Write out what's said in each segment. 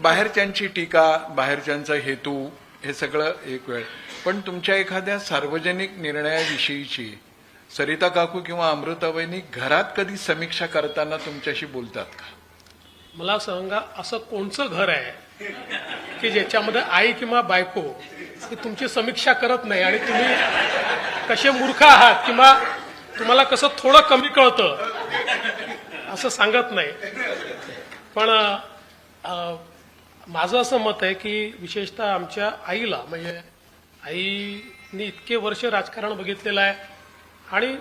बाहेरच्यांची टीका, बाहेरच्यांचा हेतू हे सगळं एक वेळ, पण तुमच्या एखाद्या सार्वजनिक निर्णयाविषयीची सरिता काकू किंवा अमृताबाईंनी घरात कधी समीक्षा करताना तुमच्याशी बोलतात का? मला सांगा, असं कोणचं घर आहे की ज्याच्यामध्ये आई किंवा बायको ही तुमची समीक्षा करत नाही आणि तुम्ही कसे मूर्ख आहात किंवा तुम्हाला कसं थोडं कमी कळतं असं सांगत नाही. पण माझं असं मत आहे की विशेषतः आमच्या आईला, म्हणजे आईने इतके वर्ष राजकारण बघितलेलं आहे आणि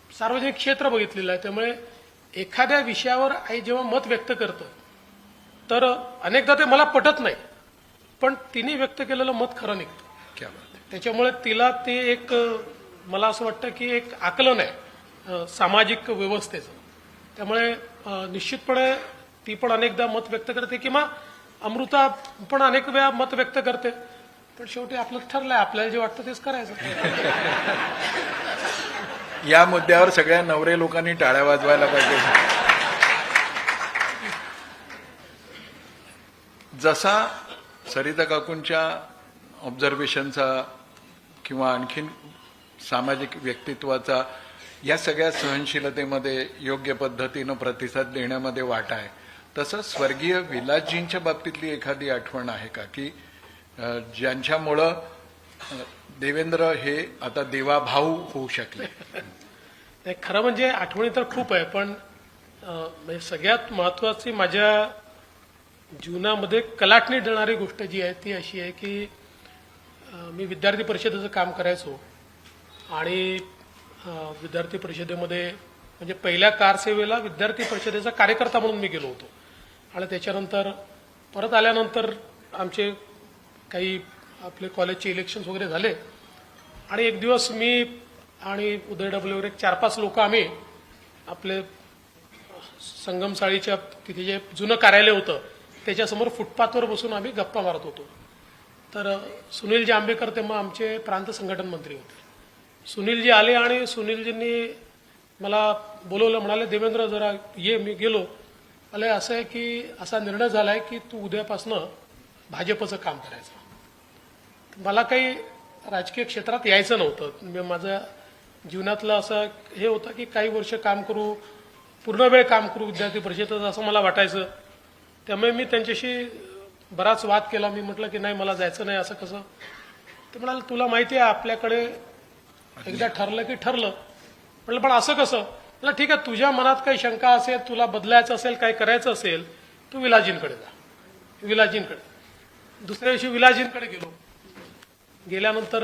सार्वजनिक क्षेत्र बघितलेलं आहे, त्यामुळे एखाद्या विषयावर आई जेव्हा मत व्यक्त करतं तर अनेकदा ते मला पटत नाही, पण तिने व्यक्त केलेलं मत खरं निघतं. क्या बात आहे. त्याच्यामुळे तिला ते एक, मला असं वाटतं की एक आकलन आहे सामाजिक व्यवस्थेचं. त्यामुळे निश्चितपणे ती पण अनेकदा मत व्यक्त करते किंवा अमृता पण अनेक वेळा मत व्यक्त करते, पण शेवटी आपलं ठरलंय, आपल्याला जे वाटतं तेच करायचं. या मुद्द्यावर सगळ्या नवरे लोकांनी टाळ्या वाजवायला पाहिजे. जसा सरिता काकूंच्या ऑब्झर्वेशनचा किंवा आणखीन सामाजिक व्यक्तित्वाचा या सगळ्या सहनशीलतेमध्ये योग्य पद्धतीनं प्रतिसाद देण्यामध्ये वाटा आहे, तसं स्वर्गीय विलासजींच्या बाबतीतली एखादी आठवण आहे का की ज्यांच्यामुळं देवेंद्र हे आता देवाभाऊ होऊ शकले? खरं म्हणजे आठवणी तर खूप आहे, पण म्हणजे सगळ्यात महत्वाची माझ्या जीवनामध्ये कलाटणी देणारी गोष्ट जी आहे ती अशी आहे की मी विद्यार्थी परिषदेचं काम करायचो आणि विद्यार्थी परिषदेमध्ये म्हणजे पहिल्या कारसेवेला विद्यार्थी परिषदेचा कार्यकर्ता म्हणून मी गेलो होतो आणि त्याच्यानंतर परत आल्यानंतर आमचे काही आपले कॉलेजचे इलेक्शन्स वगैरे झाले आणि एक दिवस मी आणि उदय डबलेवर एक 4-5 लोक आम्ही आपले संगमसाळीच्या तिथे जे जुनं कार्यालय होतं त्याच्यासमोर फुटपाथवर बसून आम्ही गप्पा मारत होतो. तर सुनीलजी आंबेकर तेव्हा आमचे प्रांत संघटन मंत्री होते. सुनीलजी आले आणि सुनीलजींनी मला बोलवलं, म्हणाले देवेंद्र जरा ये. मी गेलो. मला असं आहे की असा निर्णय झाला आहे की तू उद्यापासनं भाजपचं काम करायचं. मला काही राजकीय क्षेत्रात यायचं नव्हतं. माझ्या जीवनातलं असं हे होतं की काही वर्ष काम करू, पूर्ण वेळ काम करू विद्यार्थी परिषदेत, असं मला वाटायचं. त्यामुळे मी त्यांच्याशी बराच वाद केला. मी म्हटलं की नाही, मला जायचं नाही. असं कसं? ते म्हणाले तुला माहिती आहे आपल्याकडे एकदा ठरलं की ठरलं. म्हटलं पण असं कसं? म्हटलं ठीक आहे, तुझ्या मनात काही शंका असेल, तुला बदलायचं असेल, काही करायचं असेल, तू विलासजींकडे जा. विलासजींकडे. दुसऱ्या दिवशी विलासजींकडे गेलो. गेल्यानंतर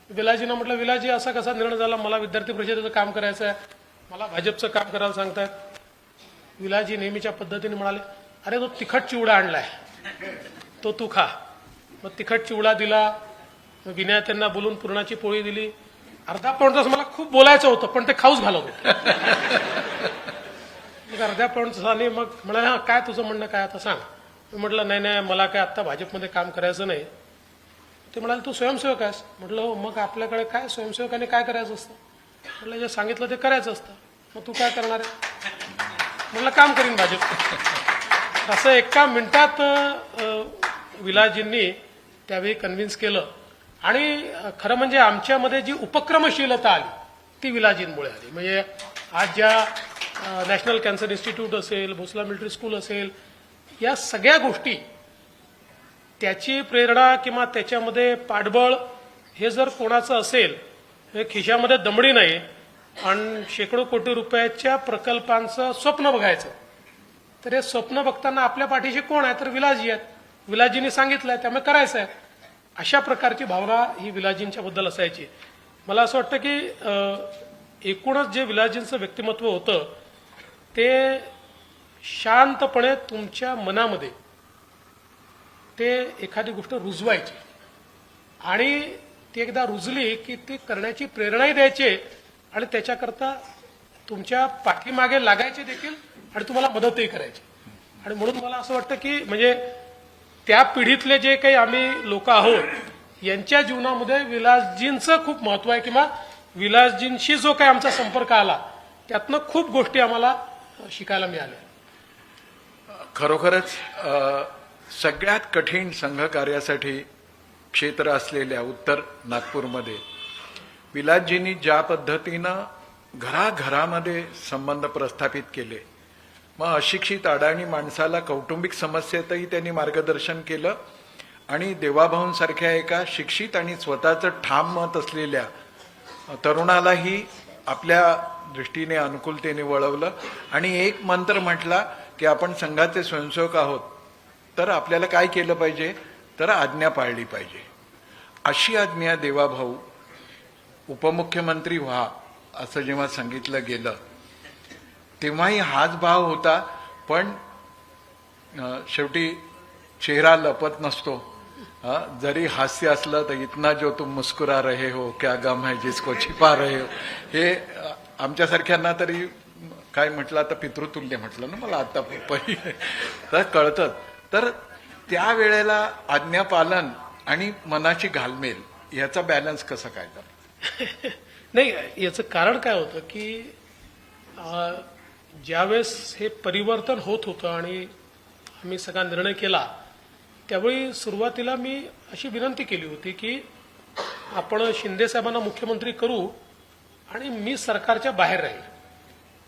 विलासजींना म्हटलं विलासजी असा कसा निर्णय झाला, मला विद्यार्थी परिषदेचं काम करायचं आहे, मला भाजपचं काम करायला सांगतायत. विलासजी नेहमीच्या पद्धतीने म्हणाले अरे तो तिखट चिवडा आणलाय, तो तू खा. मग तिखट चिवडा दिला. विनय त्यांना बोलून पुरणाची पोळी दिली. अर्धा पाऊण तास मला खूप बोलायचं होतं पण ते खाऊच घालत होतं. मग अर्ध्या पाऊण तासाने मग म्हणाले हा काय तुझं म्हणणं काय आता सांग. मी म्हटलं नाही नाही, मला काय आता भाजपमध्ये काम करायचं नाही. ते म्हणाले तू स्वयंसेवक आहेस. म्हटलं हो. मग आपल्याकडे काय स्वयंसेवकाने काय करायचं असतं? म्हटलं जे सांगितलं ते करायचं असतं. मग तू काय करणार आहे? म्हटलं काम करीन भाजप. असं एका मिनिटात विलासजींनी त्यावेळी कन्व्हिन्स केलं. आणि खरं म्हणजे आमच्यामध्ये जी उपक्रमशीलता आली ती विलासजींमुळे आली. म्हणजे आज ज्या नॅशनल कॅन्सर इन्स्टिट्यूट असेल, भोसला मिलिटरी स्कूल असेल, या सगळ्या गोष्टी, त्याची प्रेरणा किंवा त्याच्यामध्ये पाठबळ हे जर कोणाचं असेल, हे खिशामध्ये दमडी नाही आणि शेकडो कोटी रुपयाच्या प्रकल्पांचं स्वप्न बघायचं, तर हे स्वप्न बघताना आपल्या पाठीशी कोण आहे? तर विलासजी आहेत. विलासजींनी सांगितलंय त्यामुळे करायचं आहे. अशा प्रकारची भावना ही विलासजींच्या बद्दल असायची. मला असं वाटतं की एकूणच जे विलासजींचं व्यक्तिमत्व होतं ते शांतपणे तुमच्या मनामध्ये ते एखादी गोष्ट रुजवायची आणि ती एकदा रुजली की ती करण्याची प्रेरणाही द्यायची आणि त्याच्याकरता तुमच्या पाठीमागे लागायचे देखील आणि तुम्हाला मदतही करायची. आणि म्हणून मला असं वाटतं की म्हणजे त्या पिढीतले जे काही आम्ही लोक आहोत यांच्या जीवनामध्ये विलासजींचं खूप महत्व आहे किंवा विलासजींशी जो काही आमचा संपर्क आला त्यातनं खूप गोष्टी आम्हाला शिकायला मिळाल्या. खरोखरच सगळ्यात कठीण संघकार्यासाठी क्षेत्र असलेल्या उत्तर नागपूरमध्ये विलासजींनी ज्या पद्धतीनं घराघरामध्ये संबंध प्रस्थापित केले, मग अशिक्षित अडाणी माणसाला कौटुंबिक समस्येतही त्यांनी मार्गदर्शन केलं आणि देवाभाऊंसारख्या एका शिक्षित आणि स्वतःचं ठाम मत असलेल्या तरुणालाही आपल्या दृष्टीने अनुकूलतेने वळवलं आणि एक मंत्र म्हटला की आपण संघाचे स्वयंसेवक आहोत, तर आपल्याला काय केलं पाहिजे, तर आज्ञा पाळली पाहिजे. अशी आज्ञा देवाभाऊ उपमुख्यमंत्री व्हा असं जेव्हा सांगितलं गेलं तेव्हाही हाच भाव होता. पण शेवटी चेहरा लपत नसतो. जरी हास्य असलं तर इतना जो तुम मुस्कुरा रहे हो क्या गम है जिसको छिपा रहे हो, हे आमच्यासारख्यांना तरी काय म्हटलं आता पितृतुल्य म्हटलं ना मला आता तर कळतं. तर त्यावेळेला आज्ञापालन आणि मनाची घालमेल याचा बॅलन्स कसा काय करतो? नाही, याचं कारण काय होतं की ज्यावेळेस हे परिवर्तन होत होतं आणि आम्ही सगळा निर्णय केला त्यावेळी सुरुवातीला मी अशी विनंती केली होती की आपण शिंदे साहेबांना मुख्यमंत्री करू आणि मी सरकारच्या बाहेर राहील.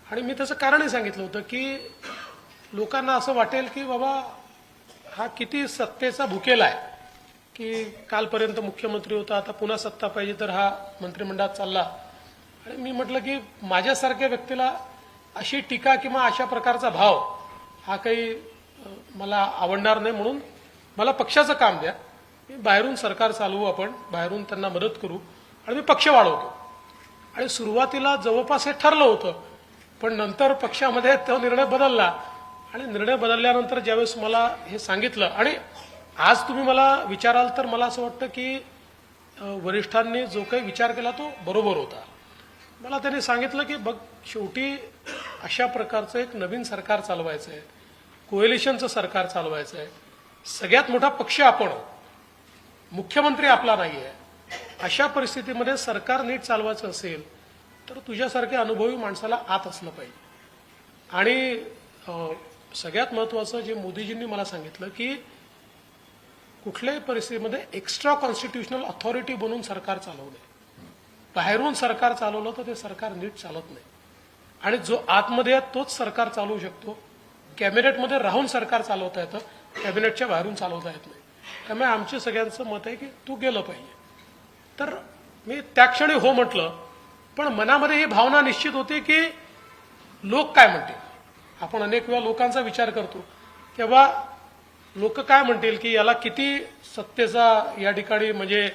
आणि मी त्याचं कारणही सांगितलं होतं की लोकांना असं वाटेल की बाबा हा किती सत्तेचा भुकेला आहे की कालपर्यंत मुख्यमंत्री होता, आता पुन्हा सत्ता पाहिजे तर हा मंत्रिमंडळात चालला. आणि मी म्हटलं की माझ्यासारख्या व्यक्तीला अशी टीका किंवा अशा प्रकारचा भाव हा काही मला आवडणार नाही, म्हणून मला पक्षाचं काम द्या, मी बाहेरून सरकार चालवू, आपण बाहेरून त्यांना मदत करू आणि मी पक्ष वाढवतो. आणि सुरुवातीला जवळपास हे ठरलं होतं, पण नंतर पक्षामध्ये तो निर्णय बदलला आणि निर्णय बदलल्यानंतर ज्यावेळेस मला हे सांगितलं आणि आज तुम्ही मला विचाराल तर मला असं वाटतं की वरिष्ठांनी जो काही विचार केला तो बरोबर होता. मला त्यांनी सांगितलं की बघ, शेवटी अशा प्रकारचं एक नवीन सरकार चालवायचं आहे, कोएलिशनचं सरकार चालवायचं आहे, सगळ्यात मोठा पक्ष आपण आहोत, मुख्यमंत्री आपला नाही आहे. अशा परिस्थितीमध्ये सरकार नीट चालवायचं असेल तर तुझ्यासारख्या अनुभवी माणसाला आत असलं पाहिजे. आणि सगळ्यात महत्त्वाचं जे मोदीजींनी मला सांगितलं की कुठल्याही परिस्थितीमध्ये एक्स्ट्रा कॉन्स्टिट्युशनल अथॉरिटी बनून सरकार चालवू नये. बाहेरून सरकार चालवलं तर ते सरकार नीट चालत नाही आणि जो आतमध्ये आहे तोच सरकार चालवू शकतो. कॅबिनेटमध्ये राहून सरकार चालवता येतं, कॅबिनेटच्या बाहेरून चालवता येत नाही. त्यामुळे आमचं सगळ्यांचं मत आहे की तू गेलं पाहिजे. तर मी त्या क्षणी हो म्हटलं, पण मनामध्ये ही भावना निश्चित होती की लोक काय म्हणतील. आपण अनेक वेळा लोकांचा विचार करतो किंवा लोक काय म्हणतील की याला किती सत्तेचा या ठिकाणी म्हणजे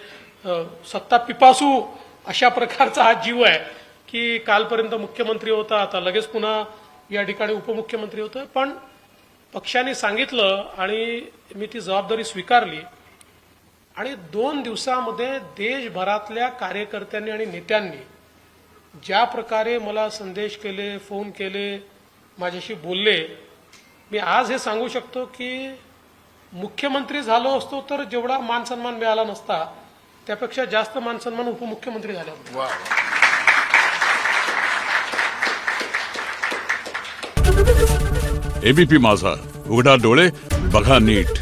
सत्ता पिपासू अशा प्रकारचा हा जीव आहे की कालपर्यंत मुख्यमंत्री होता, आता लगेच पुन्हा या ठिकाणी उपमुख्यमंत्री होतं. पण पक्षाने सांगितलं आणि मी ती जबाबदारी स्वीकारली आणि 2 दिवसामध्ये देशभरातल्या कार्यकर्त्यांनी आणि नेत्यांनी ज्या प्रकारे मला संदेश केले, फोन केले, माझ्याशी बोलले, मी आज हे सांगू शकतो की मुख्यमंत्री झालो असतो तर जेवढा मान सन्मान मिळाला नसता त्यापेक्षा जास्त मान सन्मान उपमुख्यमंत्री झाले होते. वा. एबीपी माझा, उघडा डोळे बघा नीट.